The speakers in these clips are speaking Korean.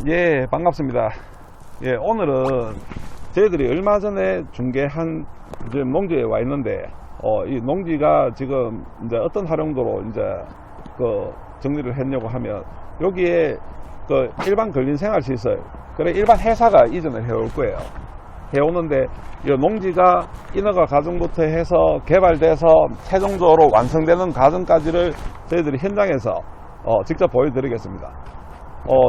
예, 반갑습니다. 예, 오늘은 저희들이 얼마 전에 중개한 지금 농지에 와 있는데, 이 농지가 지금 이제 어떤 활용도로 이제 정리를 했냐고 하면, 여기에 일반 근린 생활시설, 그래 일반 회사가 이전을 해올 거예요. 해오는데, 이 농지가 인허가 과정부터 해서 개발돼서 최종적으로 완성되는 과정까지를 저희들이 현장에서 직접 보여드리겠습니다.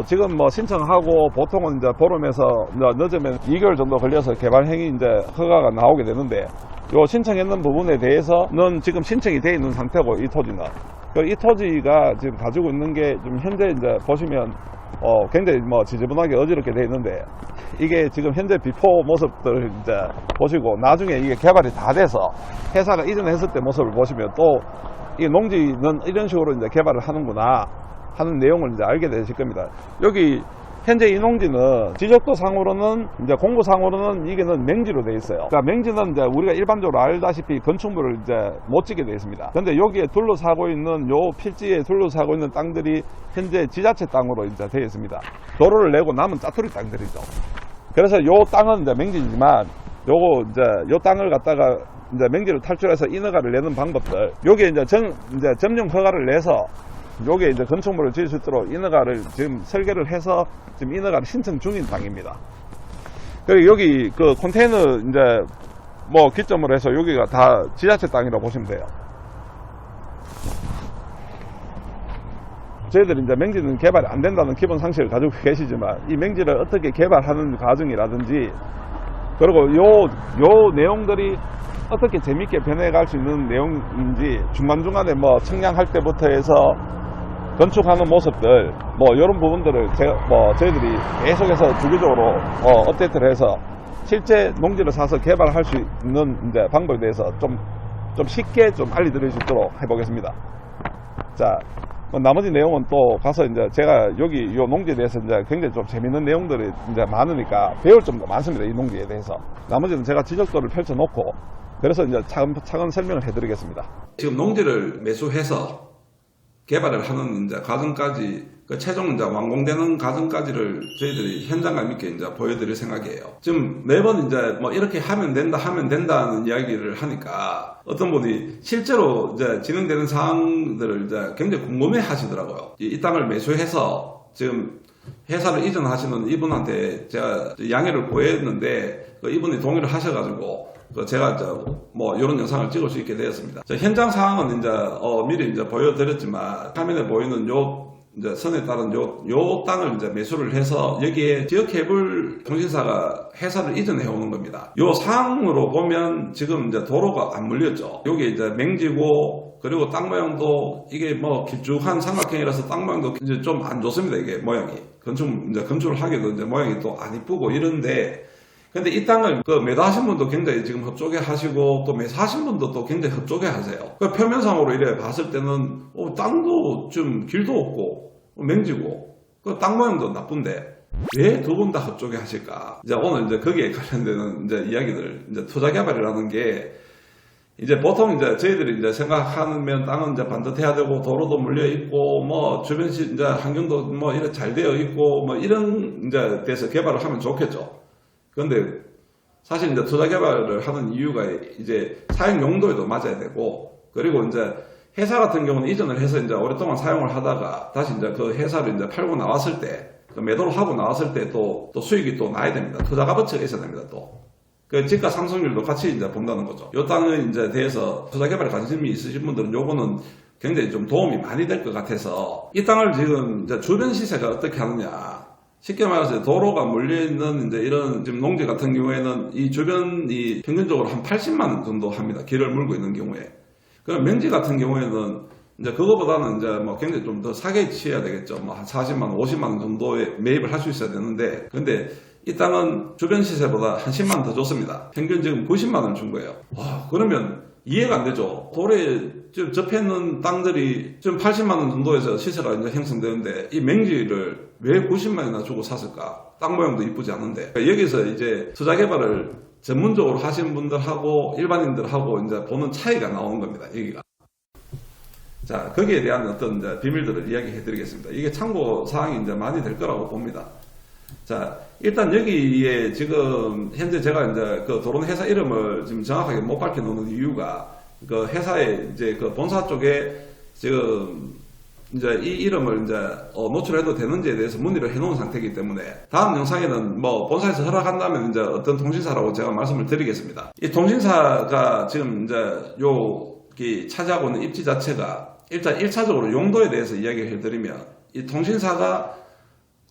지금 신청하고 보통은 이제 보름에서 늦으면 2개월 정도 걸려서 개발행위 이제 허가가 나오게 되는데, 요 신청했는 부분에 대해서는 지금 신청이 되어 있는 상태고, 이 토지는. 이 토지가 지금 가지고 있는 게 좀 현재 이제 보시면 굉장히 지저분하게 어지럽게 되어 있는데, 이게 지금 현재 비포 모습들 이제 보시고, 나중에 이게 개발이 다 돼서 회사가 이전했을 때 모습을 보시면 또 이 농지는 이런 식으로 이제 개발을 하는구나 하는 내용을 이제 알게 되실 겁니다. 여기 현재 이 농지는 지적도 상으로는 이제 공구상으로는 이게는 맹지로 되어 있어요. 그러니까 맹지는 이제 우리가 일반적으로 알다시피 건축물을 이제 못 짓게 되어 있습니다. 근데 여기에 둘러싸고 있는 요 필지에 둘러싸고 있는 땅들이 현재 지자체 땅으로 이제 되어 있습니다. 도로를 내고 남은 짜투리 땅들이죠. 그래서 요 땅은 이제 맹지지만, 요거 이제 요 땅을 갖다가 이제 맹지를 탈출해서 인허가를 내는 방법들, 요게 이제 점용 허가를 내서 요게 이제 건축물을 지을 수 있도록 인허가를 지금 설계를 해서 지금 인허가를 신청 중인 땅입니다. 그리고 여기 컨테이너 이제 기점으로 해서 여기가 다 지자체 땅이라고 보시면 돼요. 저희들이 이제 맹지는 개발이 안 된다는 기본 상식을 가지고 계시지만, 이 맹지를 어떻게 개발하는 과정이라든지, 그리고 요 내용들이 어떻게 재밌게 변해갈 수 있는 내용인지, 중간중간에 청량할 때부터 해서 건축하는 모습들, 이런 부분들을 저희들이 계속해서 주기적으로 업데이트를 해서 실제 농지를 사서 개발할 수 있는 이제 방법에 대해서 좀 쉽게 좀 알려드릴 수 있도록 해보겠습니다. 자, 나머지 내용은 또 가서 이제 제가 여기 요 농지에 대해서 이제 굉장히 좀 재밌는 내용들이 이제 많으니까 배울 점도 많습니다. 이 농지에 대해서. 나머지는 제가 지적도를 펼쳐놓고, 그래서 이제 차근 설명을 해드리겠습니다. 지금 농지를 매수해서 개발을 하는 이제 과정까지, 최종 이제 완공되는 과정까지를 저희들이 현장감 있게 이제 보여드릴 생각이에요. 지금 매번 이제 이렇게 하면 된다는 이야기를 하니까, 어떤 분이 실제로 이제 진행되는 사항들을 이제 굉장히 궁금해 하시더라고요. 이 땅을 매수해서 지금 회사를 이전하시는 이분한테 제가 양해를 구했는데, 이분이 동의를 하셔가지고, 제가 이런 영상을 찍을 수 있게 되었습니다. 현장 상황은 이제 미리 이제 보여드렸지만, 화면에 보이는 이제 선에 따른 요 땅을 이제 매수를 해서 여기에 지역개발 통신사가 회사를 이전해 오는 겁니다. 요 상황으로 보면 지금 이제 도로가 안 물렸죠. 여기 이제 맹지고, 그리고 땅 모양도 이게 길쭉한 삼각형이라서 땅 모양도 이제 좀 안 좋습니다. 이게 모양이 건축을 하기도 이제 모양이 또 안 이쁘고 이런데, 근데 이 땅을 매도하신 분도 굉장히 지금 협조해 하시고, 또 매수하신 분도 또 굉장히 협조해 하세요. 표면상으로 이래 봤을 때는 땅도 좀 길도 없고 맹지고 땅 모양도 나쁜데 왜 두 분 다 협조해 하실까? 이제 오늘 이제 거기에 관련되는 이제 이야기들, 이제 투자 개발이라는 게 이제 보통 이제 저희들이 이제 생각하면 땅은 이제 반듯해야 되고, 도로도 물려 있고, 주변 이제 환경도 이래 잘 되어 있고, 이런 이제 돼서 개발을 하면 좋겠죠. 그런데 사실 이제 투자 개발을 하는 이유가 이제 사용 용도에도 맞아야 되고, 그리고 이제 회사 같은 경우는 이전을 해서 이제 오랫동안 사용을 하다가 다시 이제 그 회사를 이제 팔고 나왔을 때, 매도를 하고 나왔을 때 또 수익이 또 나야 됩니다. 투자 값어치가 있어야 됩니다. 또 그 지가 상승률도 같이 이제 본다는 거죠. 요 땅에 이제 대해서 투자 개발에 관심이 있으신 분들은 요거는 굉장히 좀 도움이 많이 될 것 같아서, 이 땅을 지금 이제 주변 시세가 어떻게 하느냐. 쉽게 말해서 도로가 물려있는 이제 이런 지금 농지 같은 경우에는 이 주변이 평균적으로 한 80만원 정도 합니다. 길을 물고 있는 경우에. 그럼 맹지 같은 경우에는 이제 그거보다는 이제 굉장히 좀 더 싸게 치어야 되겠죠. 한 40만원, 50만원 정도에 매입을 할 수 있어야 되는데, 근데 이 땅은 주변 시세보다 한 10만원 더 좋습니다. 평균 지금 90만원 준 거예요. 와, 그러면 이해가 안 되죠. 도로에 지금 접해 있는 땅들이 지금 80만원 정도에서 시세가 이제 형성되는데, 이 맹지를 왜 90만원이나 주고 샀을까? 땅 모양도 이쁘지 않은데. 여기서 이제 투자 개발을 전문적으로 하시는 분들하고 일반인들하고 이제 보는 차이가 나오는 겁니다. 여기가. 자, 거기에 대한 어떤 이제 비밀들을 이야기해 드리겠습니다. 이게 참고 사항이 이제 많이 될 거라고 봅니다. 자, 일단 여기에 지금 현재 제가 이제 그 도론 회사 이름을 지금 정확하게 못 밝혀놓는 이유가 그 회사의 이제 그 본사 쪽에 지금 이제 이 이름을 이제 노출해도 되는지에 대해서 문의를 해놓은 상태이기 때문에 다음 영상에는 뭐 본사에서 허락한다면 이제 어떤 통신사라고 제가 말씀을 드리겠습니다. 이 통신사가 지금 이제 여기 차지하고 있는 입지 자체가 일단 1차적으로 용도에 대해서 이야기를 해드리면 이 통신사가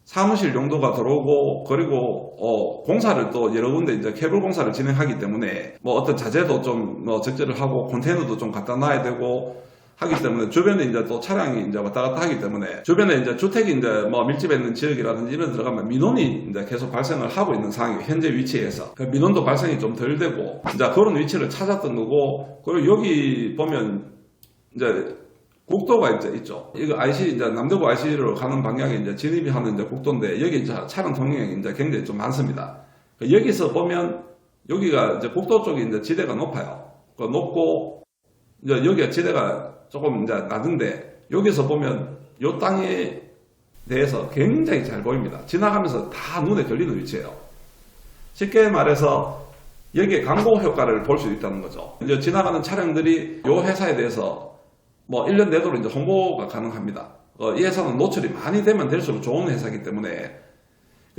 사무실 용도가 들어오고 그리고 공사를 또 여러 군데 이제 케이블 공사를 진행하기 때문에 뭐 어떤 자재도 좀 적재를 하고 컨테이너도 좀 갖다 놔야 되고 하기 때문에 주변에 이제 또 차량이 이제 왔다 갔다 하기 때문에 주변에 이제 주택이 이제 뭐 밀집해 있는 지역이라든지 이런 데 들어가면 민원이 이제 계속 발생을 하고 있는 상황이에요. 현재 위치에서. 그 민원도 발생이 좀 덜 되고 이제 그런 위치를 찾았던 거고 그리고 여기 보면 이제 국도가 이제 있죠. 이거 IC 이제 남대구 IC로 가는 방향에 이제 진입이 하는 이제 국도인데 여기 이제 차량 통행이 이제 굉장히 좀 많습니다. 여기서 보면 여기가 이제 국도 쪽이 이제 지대가 높아요. 높고 이제 여기가 지대가 조금 이제 낮은데 여기서 보면 이 땅에 대해서 굉장히 잘 보입니다. 지나가면서 다 눈에 걸리는 위치예요. 쉽게 말해서 여기에 광고 효과를 볼 수 있다는 거죠. 이제 지나가는 차량들이 이 회사에 대해서 뭐 1년 내도록 이제 홍보가 가능합니다. 이 회사는 노출이 많이 되면 될수록 좋은 회사이기 때문에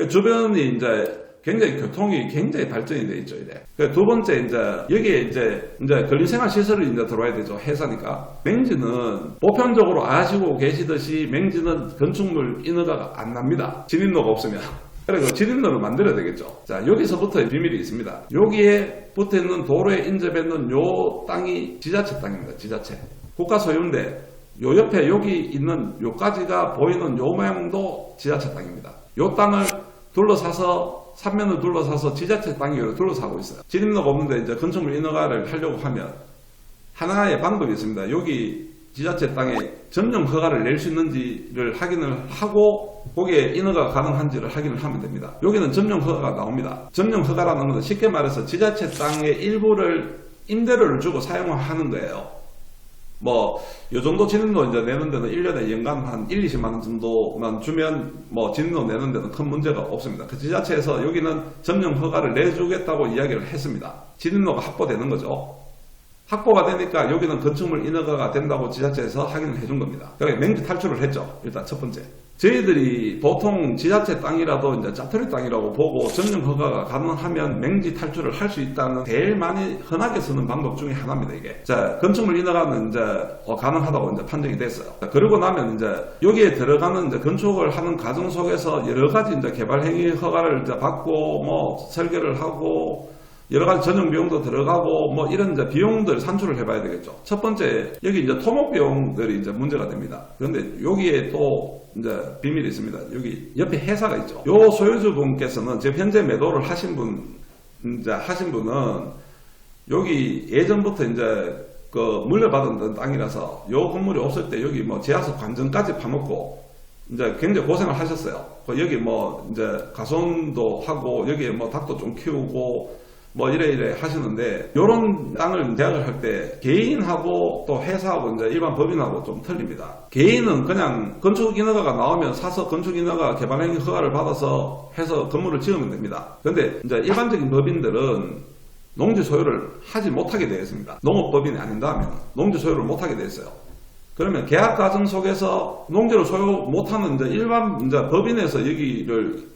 주변이 이제 굉장히 교통이 굉장히 발전이 돼 있죠. 이래. 두 번째 이제 여기에 이제 근린생활 시설이 이제 들어와야 되죠. 회사니까. 맹지는 보편적으로 아시고 계시듯이 맹지는 건축물 인허가가 안 납니다. 진입로가 없으면. 그래서 진입로를 만들어야 되겠죠. 자, 여기서부터의 비밀이 있습니다. 여기에 붙어 있는 도로에 인접해 있는 요 땅이 지자체 땅입니다. 지자체. 국가 소유인데 요 옆에 여기 있는 요까지가 보이는 요 모양도 지자체 땅입니다. 요 땅을 둘러싸서 삼면을 둘러싸서 지자체 땅이 둘러싸고 있어요. 진입로가 없는데 이제 건축물 인허가를 하려고 하면 하나의 방법이 있습니다. 여기 지자체 땅에 점령 허가를 낼 수 있는지를 확인을 하고 거기에 인허가 가능한지를 확인을 하면 됩니다. 여기는 점령 허가가 나옵니다. 점령 허가라는 것은 쉽게 말해서 지자체 땅의 일부를 임대료를 주고 사용하는 거예요. 뭐, 요 정도 진입로 이제 내는 데는 1년에 연간 한 1, 20만원 정도만 주면 뭐 진입로 내는 데는 큰 문제가 없습니다. 그 지자체에서 여기는 점령 허가를 내주겠다고 이야기를 했습니다. 진입로가 확보되는 거죠. 확보가 되니까 여기는 건축물 인허가가 된다고 지자체에서 확인을 해준 겁니다. 그러니까 맹지 탈출을 했죠. 일단 첫 번째. 저희들이 보통 지자체 땅이라도 이제 짜투리 땅이라고 보고 점령 허가가 가능하면 맹지 탈출을 할 수 있다는 제일 많이 흔하게 쓰는 방법 중에 하나입니다, 이게. 자, 건축물 인허가는 이제 가능하다고 이제 판정이 됐어요. 자, 그러고 나면 이제 여기에 들어가는 이제 건축을 하는 과정 속에서 여러 가지 이제 개발 행위 허가를 이제 받고 뭐 설계를 하고 여러 가지 전용 비용도 들어가고 뭐 이런 이제 비용들 산출을 해봐야 되겠죠. 첫 번째 여기 이제 토목 비용들이 이제 문제가 됩니다. 그런데 여기에 또 이제 비밀이 있습니다. 여기 옆에 회사가 있죠. 요 소유주분께서는 지금 현재 매도를 하신 분은 여기 예전부터 이제 그 물려받은 땅이라서 요 건물이 없을 때 여기 뭐 지하수 관전까지 파먹고 이제 굉장히 고생을 하셨어요. 여기 뭐 이제 가손도 하고 여기에 뭐 닭도 좀 키우고 뭐 이래 하시는데 요런 땅을 계약을 할 때 개인하고 또 회사하고 이제 일반 법인하고 좀 틀립니다. 개인은 그냥 건축 인허가가 나오면 사서 건축 인허가 개발행위 허가를 받아서 해서 건물을 지으면 됩니다. 근데 이제 일반적인 법인들은 농지 소유를 하지 못하게 되어 있습니다. 농업법인이 아닌다면 농지 소유를 못하게 되어 있어요. 그러면 계약 과정 속에서 농지를 소유 못하는 이제 일반 이제 법인에서 여기를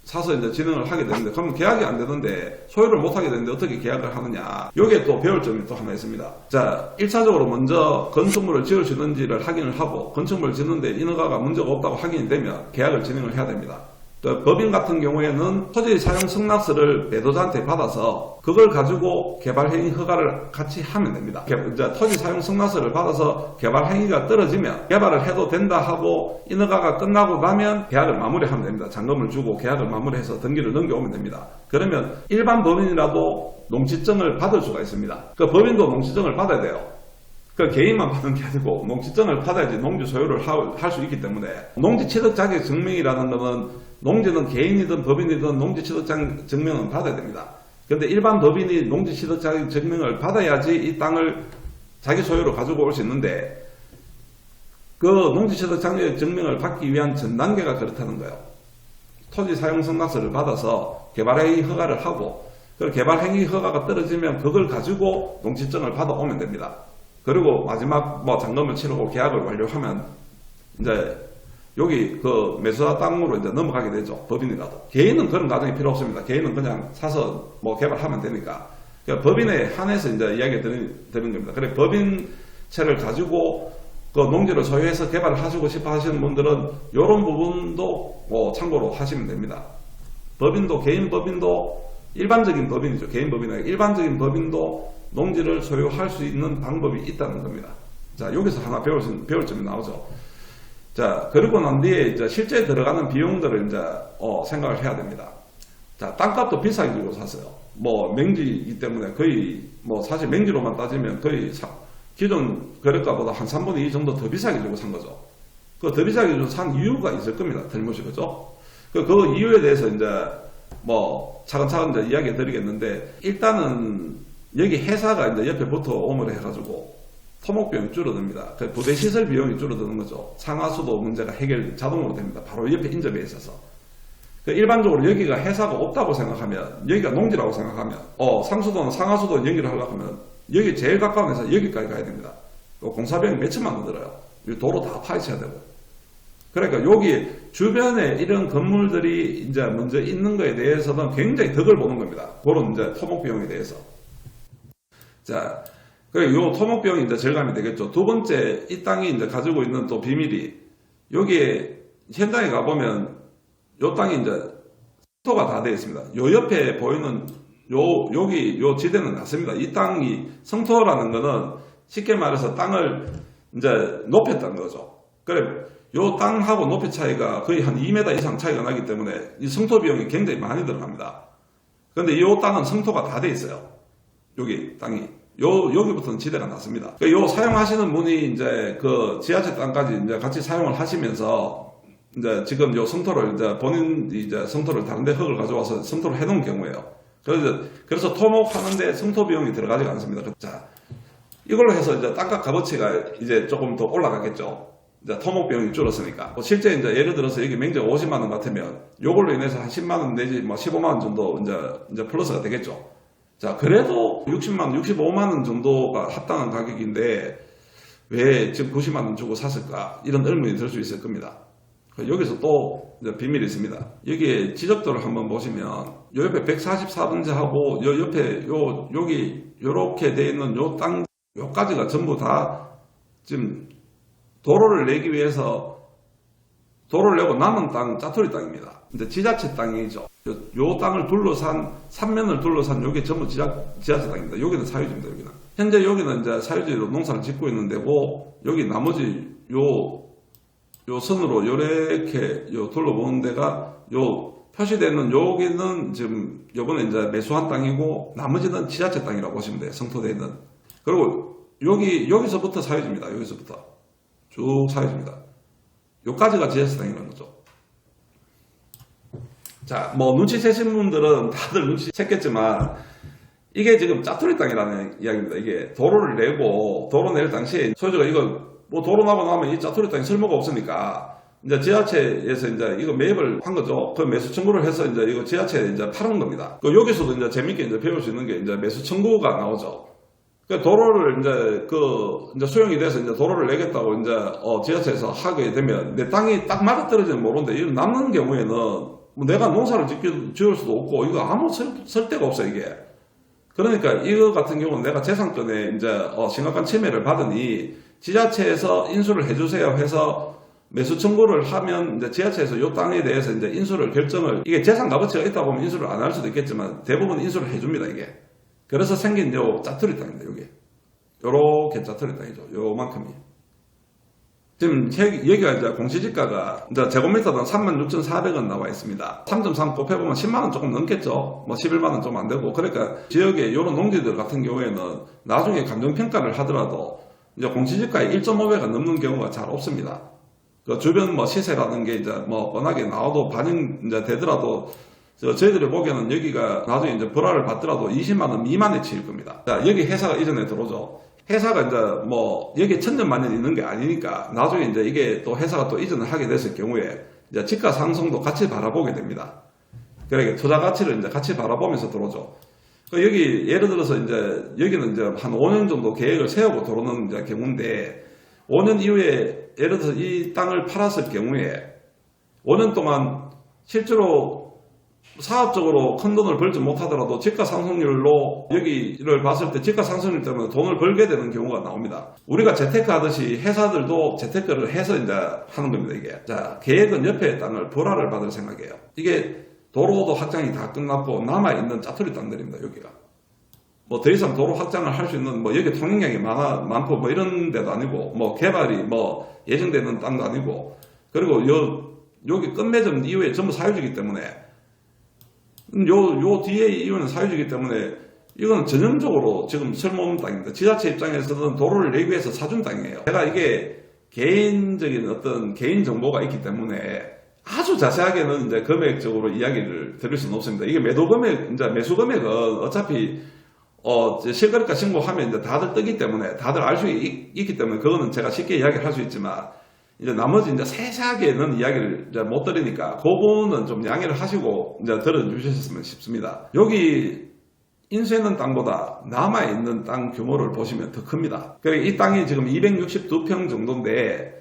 사서 이제 진행을 하게 되는데, 그러면 계약이 안 되는데, 소유를 못 하게 되는데 어떻게 계약을 하느냐. 여기에 또 배울 점이 또 하나 있습니다. 자, 1차적으로 먼저 건축물을 지을 수 있는지를 확인을 하고, 건축물을 짓는데 인허가가 문제가 없다고 확인이 되면 계약을 진행을 해야 됩니다. 또 법인 같은 경우에는 토지 사용 승낙서를 매도자한테 받아서 그걸 가지고 개발행위 허가를 같이 하면 됩니다. 이제 토지 사용 승낙서를 받아서 개발행위가 떨어지면 개발을 해도 된다 하고 인허가가 끝나고 나면 계약을 마무리하면 됩니다. 잔금을 주고 계약을 마무리해서 등기를 넘겨오면 됩니다. 그러면 일반 법인이라도 농지증을 받을 수가 있습니다. 그 법인도 농지증을 받아야 돼요. 그 개인만 받는 게 아니고 농지증을 받아야지 농지 소유를 할 수 있기 때문에, 농지 취득 자격 증명이라는 것은 농지는 개인이든 법인이든 농지 취득 자격 증명은 받아야 됩니다. 그런데 일반 법인이 농지 취득 자격 증명을 받아야지 이 땅을 자기 소유로 가지고 올 수 있는데, 그 농지 취득 자격 증명을 받기 위한 전 단계가 그렇다는 거예요. 토지 사용 승낙서를 받아서 개발행위 허가를 하고, 그 개발행위 허가가 떨어지면 그걸 가지고 농지증을 받아오면 됩니다. 그리고 마지막 뭐 잔금을 치르고 계약을 완료하면 이제 여기 그 매수자 땅으로 이제 넘어가게 되죠. 법인이라도. 개인은 그런 과정이 필요 없습니다. 개인은 그냥 사서 뭐 개발하면 되니까. 그러니까 법인에 한해서 이제 이야기 드리는 겁니다. 그래 법인채를 가지고 그 농지를 소유해서 개발을 하시고 싶어 하시는 분들은 이런 부분도 뭐 참고로 하시면 됩니다. 법인도, 개인 법인도, 일반적인 법인이죠. 개인 법인이 아니라 일반적인 법인도 농지를 소유할 수 있는 방법이 있다는 겁니다. 자, 여기서 하나 배울 점이 나오죠. 자, 그러고 난 뒤에 이제 실제 들어가는 비용들을 이제 생각을 해야 됩니다. 자, 땅값도 비싸게 주고 샀어요. 뭐 맹지이기 때문에 거의 뭐 사실 맹지로만 따지면 거의 기존 거래가보다 한 3분의 2 정도 더 비싸게 주고 산 거죠. 그 더 비싸게 주고 산 이유가 있을 겁니다. 틀림없이 그죠? 그 이유에 대해서 이제 뭐 차근차근 이제 이야기 드리겠는데, 일단은 여기 회사가 이제 옆에 붙어 오므려 해가지고 토목 비용이 줄어듭니다. 그 부대 시설 비용이 줄어드는 거죠. 상하수도 문제가 자동으로 됩니다. 바로 옆에 인접해 있어서. 그 일반적으로 여기가 회사가 없다고 생각하면, 여기가 농지라고 생각하면, 상수도는 상하수도 연결을 하려고 하면 여기 제일 가까운 회사 여기까지 가야 됩니다. 공사비용이 몇 천만 원 들어요. 도로 다 파헤쳐야 되고. 그러니까 여기 주변에 이런 건물들이 이제 먼저 있는 거에 대해서는 굉장히 덕을 보는 겁니다. 그런 이제 토목 비용에 대해서. 자, 그리고 요 토목 비용이 이제 절감이 되겠죠. 두 번째, 이 땅이 이제 가지고 있는 또 비밀이, 여기에 현장에 가보면 요 땅이 이제 성토가 다 되어 있습니다. 요 옆에 보이는 여기 요 지대는 낮습니다. 이 땅이 성토라는 거는 쉽게 말해서 땅을 이제 높였다는 거죠. 그래, 요 땅하고 높이 차이가 거의 한 2m 이상 차이가 나기 때문에 이 성토 비용이 굉장히 많이 들어갑니다. 그런데 이 땅은 성토가 다 돼 있어요. 여기 땅이. 여기부터는 지대가 낮습니다. 요 사용하시는 분이 이제 그 지하철 땅까지 이제 같이 사용을 하시면서 이제 지금 요 성토를 이제 본인이 이제 성토를 다른데 흙을 가져와서 성토를 해놓은 경우예요. 그래서 토목하는데 성토 비용이 들어가지가 않습니다. 자, 이걸로 해서 이제 땅값 값어치가 이제 조금 더 올라가겠죠. 이제 토목 비용이 줄었으니까. 실제 이제 예를 들어서 여기 맹지가 50만원 같으면 요걸로 인해서 한 10만원 내지 뭐 15만원 정도 이제 플러스가 되겠죠. 자, 그래도 60만원, 65만원 정도가 합당한 가격인데 왜 지금 90만원 주고 샀을까? 이런 의문이 들 수 있을 겁니다. 여기서 또 이제 비밀이 있습니다. 여기에 지적도를 한번 보시면 요 옆에 144번지하고 요 옆에 여기 요렇게 돼 있는 요 땅 요까지가 전부 다 지금 도로를 내기 위해서 도로를 내고 남은 땅 짜투리 땅입니다. 근데 지자체 땅이죠. 요 땅을 둘러싼 3면을 둘러싼 요게 전부 지자체 땅입니다. 여기는 사유지입니다. 여기는 현재 여기는 이제 사유지로 농사를 짓고 있는 데고, 여기 나머지 요 선으로 요렇게 둘러보는 데가 요 표시되는 여기는 지금 요번에 이제 매수한 땅이고, 나머지는 지자체 땅이라고 보시면 돼요. 성토되어 있는. 그리고 여기서부터 사유지입니다. 여기서부터 쭉 사유지입니다. 요까지가 지자체 땅이라는 거죠. 자, 뭐 눈치채신 분들은 다들 눈치챘겠지만 이게 지금 짜투리 땅이라는 이야기입니다. 이게 도로를 내고, 도로 낼 당시에 소유주가 이거 뭐 도로 나고 나면 이 짜투리 땅이 쓸모가 없으니까 이제 지자체에서 이제 이거 매입을 한 거죠. 그 매수 청구를 해서 이제 이거 지자체에 이제 파는 겁니다. 여기서도 이제 재밌게 이제 배울 수 있는 게 이제 매수 청구가 나오죠. 그 도로를 이제 수용이 돼서 이제 도로를 내겠다고 이제 지자체에서 하게 되면 내 땅이 딱 맞아 떨어지는 모르는데, 이런 남는 경우에는 뭐 내가 농사를 지을 수도 없고 이거 아무 쓸 데가 없어 이게. 그러니까 이거 같은 경우는 내가 재산권에 이제 심각한 침해를 받으니 지자체에서 인수를 해주세요 해서 매수 청구를 하면 이제 지자체에서 이 땅에 대해서 이제 인수를 결정을, 이게 재산 값어치가 있다 보면 인수를 안 할 수도 있겠지만 대부분 인수를 해줍니다 이게. 그래서 생긴 요 짜투리 땅입니다 여기. 요렇게 짜투리 땅이죠. 요만큼이. 지금 여기가 이제 공시지가가 이제 제곱미터당 36,400원 나와 있습니다. 3.3 곱해보면 10만원 조금 넘겠죠. 뭐 11만원 좀 안 되고. 그러니까 지역에 요런 농지들 같은 경우에는 나중에 감정평가를 하더라도 이제 공시지가의 1.5배가 넘는 경우가 잘 없습니다. 그 주변 뭐 시세라는 게 이제 뭐 뻔하게 나와도 반영 이제 되더라도 저희들이 보기에는 여기가 나중에 이제 불화를 받더라도 20만원 미만에 치일 겁니다. 자, 여기 회사가 이전에 들어오죠. 회사가 이제 뭐 여기 천년만년 있는 게 아니니까 나중에 이제 이게 또 회사가 또 이전을 하게 됐을 경우에 이제 지가 상승도 같이 바라보게 됩니다. 그러니까 투자 가치를 이제 같이 바라보면서 들어오죠. 여기 예를 들어서 이제 여기는 이제 한 5년 정도 계획을 세우고 들어오는 이제 경우인데 5년 이후에 예를 들어서 이 땅을 팔았을 경우에 5년 동안 실제로 사업적으로 큰 돈을 벌지 못하더라도 지가 상승률로 여기를 봤을 때 지가 상승률 때문에 돈을 벌게 되는 경우가 나옵니다. 우리가 재테크 하듯이 회사들도 재테크를 해서 이제 하는 겁니다, 이게. 자, 계획은 옆에 땅을 불화를 받을 생각이에요. 이게 도로도 확장이 다 끝났고 남아있는 짜투리 땅들입니다, 여기가. 뭐 더 이상 도로 확장을 할 수 있는 뭐 여기 통행량이 많고 뭐 이런 데도 아니고 뭐 개발이 뭐 예정되는 땅도 아니고 그리고 여기 끝맺음 이후에 전부 사유지이기 때문에 요 뒤에 이유는 사유지이기 때문에 이건 전형적으로 지금 쓸모없는 땅입니다. 지자체 입장에서는 도로를 내기 위해서 사준 땅이에요. 제가 이게 개인적인 어떤 개인 정보가 있기 때문에 아주 자세하게는 이제 금액적으로 이야기를 드릴 수는 없습니다. 이게 매도 금액, 이제 매수 금액은 어차피 실거래가 신고하면 이제 다들 뜨기 때문에 다들 알 수 있기 때문에 그거는 제가 쉽게 이야기를 할 수 있지만 이제 나머지 이제 세세하게는 이야기를 이제 못 드리니까 그 부분은 좀 양해를 하시고 이제 들어주셨으면 싶습니다. 여기 인수했는 땅보다 남아있는 땅 규모를 보시면 더 큽니다. 그러니까 이 땅이 지금 262평 정도인데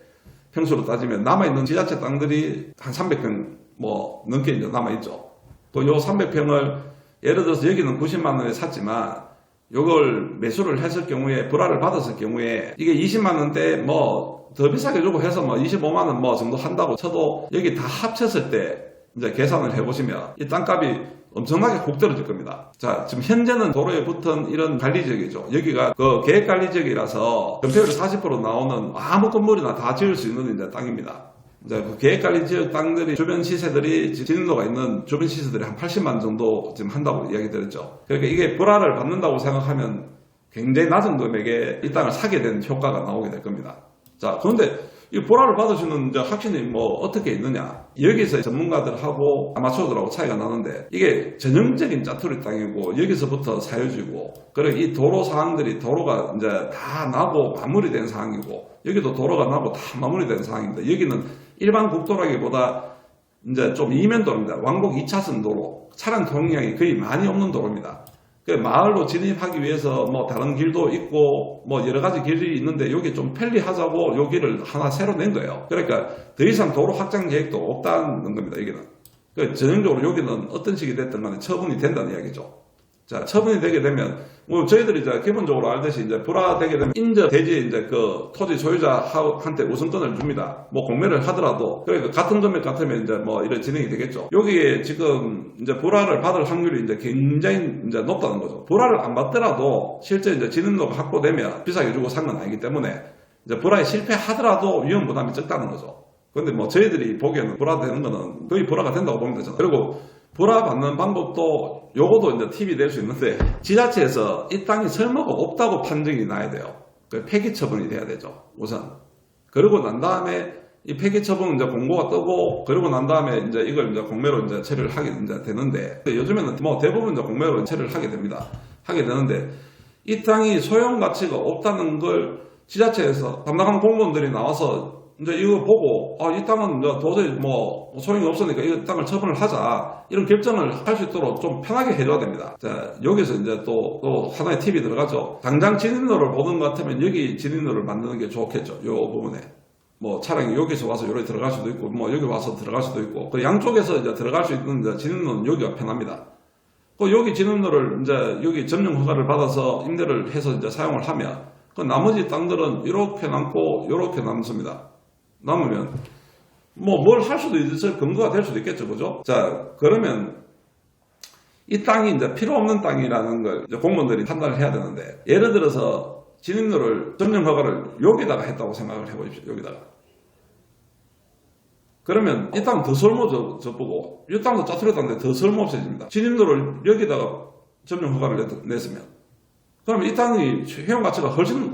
평수로 따지면 남아있는 지자체 땅들이 한 300평 뭐 넘게 이제 남아있죠. 또 요 300평을 예를 들어서 여기는 90만원에 샀지만 요걸 매수를 했을 경우에 불화를 받았을 경우에 이게 20만원대 뭐 더 비싸게 주고 해서 뭐 25만원 뭐 정도 한다고 쳐도 여기 다 합쳤을 때 이제 계산을 해보시면 이 땅값이 엄청나게 훅 떨어질 겁니다. 자, 지금 현재는 도로에 붙은 이런 관리지역이죠. 여기가 그 계획관리지역이라서 점유율이 40% 나오는 아무 건물이나 다 지을 수 있는 이제 땅입니다. 이제 그 계획관리지역 땅들이 주변 시세들이 진입로가 있는 주변 시세들이 한 80만 정도 지금 한다고 이야기 드렸죠. 그러니까 이게 불화를 받는다고 생각하면 굉장히 낮은 금액에 이 땅을 사게 되는 효과가 나오게 될 겁니다. 자, 그런데 이 불화를 받으시는 이제 확신이 뭐 어떻게 있느냐? 여기서 전문가들하고 아마추어들하고 차이가 나는데 이게 전형적인 짜투리 땅이고 여기서부터 사유지고 그리고 이 도로 사항들이 도로가 이제 다 나고 마무리된 상황이고 여기도 도로가 나고 다 마무리된 상황입니다. 여기는 일반 국도라기보다 이제 좀 이면도로입니다. 왕복 2차선 도로 차량 통행량이 거의 많이 없는 도로입니다. 그 마을로 진입하기 위해서 뭐 다른 길도 있고 뭐 여러 가지 길이 있는데 여기 좀 편리하자고 여기를 하나 새로 낸 거예요. 그러니까 더 이상 도로 확장 계획도 없다는 겁니다. 여기는. 그러니까 전형적으로 여기는 어떤 식이 됐든 간에 처분이 된다는 이야기죠. 자, 처분이 되게 되면 뭐 저희들이 이제 기본적으로 알듯이 이제 불화되게 되면 인접 대지 이제 그 토지 소유자한테 우선권을 줍니다. 뭐 공매를 하더라도 그러니까 같은 금액 같으면 이제 뭐 이런 진행이 되겠죠. 여기에 지금 이제 불화를 받을 확률이 이제 굉장히 이제 높다는 거죠. 불화를 안 받더라도 실제 이제 진입로가 확보되면 비싸게 주고 산 건 아니기 때문에 이제 불화에 실패하더라도 위험 부담이 적다는 거죠. 그런데 뭐 저희들이 보기에는 불화되는 거는 거의 불화가 된다고 보면 되잖아요. 그리고 불화 받는 방법도 요거도 이제 팁이 될 수 있는데 지자체에서 이 땅이 설모가 없다고 판정이 나야 돼요. 폐기 처분이 돼야 되죠. 우선. 그러고 난 다음에 이 폐기 처분 이제 공고가 뜨고 그러고 난 다음에 이제 이걸 이제 공매로 이제 처리를 하게 이제 되는데 요즘에는 뭐 대부분 이제 공매로 처리를 하게 됩니다. 하게 되는데 이 땅이 소용 가치가 없다는 걸 지자체에서 담당하는 공무원들이 나와서 이제 이거 보고 이 땅은 이제 도저히 뭐 소용이 없으니까 이 땅을 처분을 하자 이런 결정을 할 수 있도록 좀 편하게 해줘야 됩니다. 자, 여기서 이제 또 하나의 팁이 들어가죠. 당장 진입로를 보는 것 같으면 여기 진입로를 만드는 게 좋겠죠. 요 부분에 뭐 차량이 여기서 와서 여기 들어갈 수도 있고 뭐 여기 와서 들어갈 수도 있고 그 양쪽에서 이제 들어갈 수 있는 이제 진입로는 여기가 편합니다. 그 여기 진입로를 이제 여기 점령 허가를 받아서 임대를 해서 이제 사용을 하면 그 나머지 땅들은 이렇게 남고 이렇게 남습니다. 남으면 뭐 뭘 할 수도 있을 근거가 될 수도 있겠죠, 그죠? 자, 그러면 이 땅이 이제 필요 없는 땅이라는 걸 이제 공무원들이 판단을 해야 되는데 예를 들어서 진입로를 점령 허가를 여기다가 했다고 생각을 해보십시오. 여기다가. 그러면 이 땅은 더 쓸모없어지고 이 땅도 짜투리 땅인데 더 쓸모없어집니다. 진입로를 여기다가 점령 허가를 냈으면 그러면 이 땅이 회용 가치가 훨씬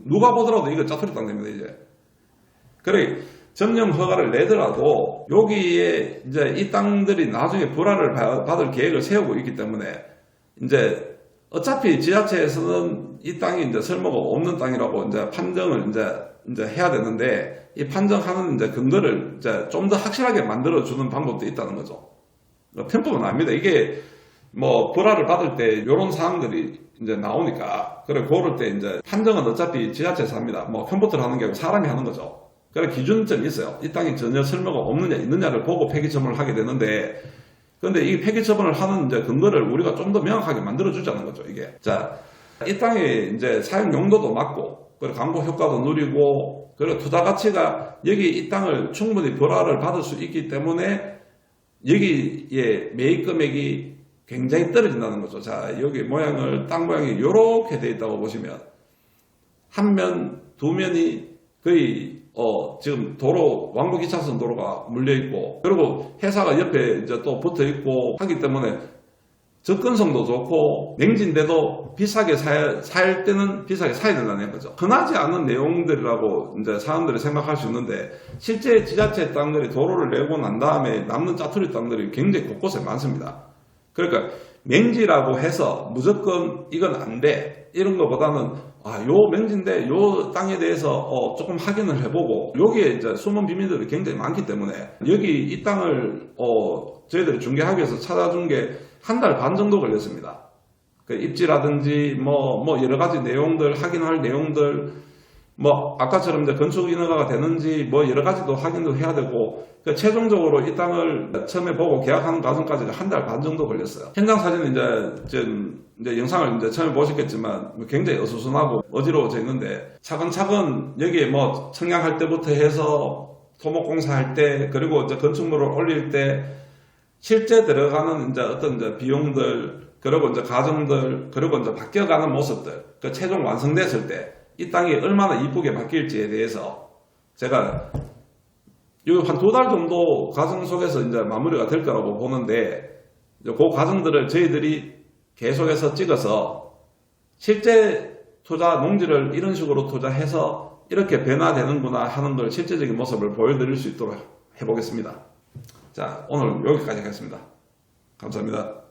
누가 보더라도 이거 짜투리 땅 됩니다, 이제. 그래, 점령 허가를 내더라도 여기에 이제 이 땅들이 나중에 불화를 받을 계획을 세우고 있기 때문에 이제 어차피 지자체에서는 이 땅이 이제 쓸모가 없는 땅이라고 이제 판정을 이제 이제 해야 되는데, 이 판정하는 이제 근거를 이제 좀 더 확실하게 만들어주는 방법도 있다는 거죠. 편법은 아닙니다. 이게 뭐 불화를 받을 때 이런 사항들이 이제 나오니까, 그래 그럴 때 이제 판정은 어차피 지자체에서 합니다. 뭐 컴퓨터로 하는 게 아니고 사람이 하는 거죠. 그래 기준점이 있어요. 이 땅이 전혀 설명가 없느냐 있느냐를 보고 폐기 처분을 하게 되는데, 근데 이 폐기 처분을 하는 이제 근거를 우리가 좀 더 명확하게 만들어주자는 거죠. 이게 자, 이 땅의 이제 사용 용도도 맞고, 그리고 광고 효과도 누리고, 그리고 투자 가치가 여기 이 땅을 충분히 불화를 받을 수 있기 때문에 여기에 매입 금액이 굉장히 떨어진다는 거죠. 자, 여기 모양을, 땅 모양이 이렇게 되어 있다고 보시면, 한 면, 두 면이 거의, 지금 도로, 왕복 2차선 도로가 물려있고, 그리고 회사가 옆에 이제 또 붙어 있고 하기 때문에 접근성도 좋고, 맹지인데도 비싸게 살 때는 비싸게 사야 된다는 거죠. 흔하지 않은 내용들이라고 이제 사람들이 생각할 수 있는데, 실제 지자체 땅들이 도로를 내고 난 다음에 남는 짜투리 땅들이 굉장히 곳곳에 많습니다. 그러니까 맹지라고 해서 무조건 이건 안 돼, 이런 것보다는 요 맹지인데 요 땅에 대해서 조금 확인을 해보고, 여기에 이제 숨은 비밀들이 굉장히 많기 때문에 여기 이 땅을 저희들이 중개하기 위해서 찾아준 게 한 달 반 정도 걸렸습니다. 그 입지라든지 뭐 여러 가지 내용들, 확인할 내용들, 뭐 아까처럼 이제 건축 인허가가 되는지 뭐 여러 가지도 확인도 해야 되고, 그 최종적으로 이 땅을 처음에 보고 계약하는 과정까지가 한 달 반 정도 걸렸어요. 현장 사진은 이제 영상을 이제 처음에 보셨겠지만 굉장히 어수선하고 어지러워져 있는데, 차근차근 여기에 뭐 청약할 때부터 해서 토목공사할 때, 그리고 이제 건축물을 올릴 때 실제 들어가는 이제 어떤 이제 비용들, 그리고 이제 과정들, 그리고 이제 바뀌어가는 모습들, 그 최종 완성됐을 때 이 땅이 얼마나 이쁘게 바뀔지에 대해서 제가 한 2달 정도 과정 속에서 이제 마무리가 될 거라고 보는데, 그 과정들을 저희들이 계속해서 찍어서 실제 투자, 농지를 이런 식으로 투자해서 이렇게 변화되는구나 하는 걸 실제적인 모습을 보여드릴 수 있도록 해보겠습니다. 자, 오늘 여기까지 하겠습니다. 감사합니다.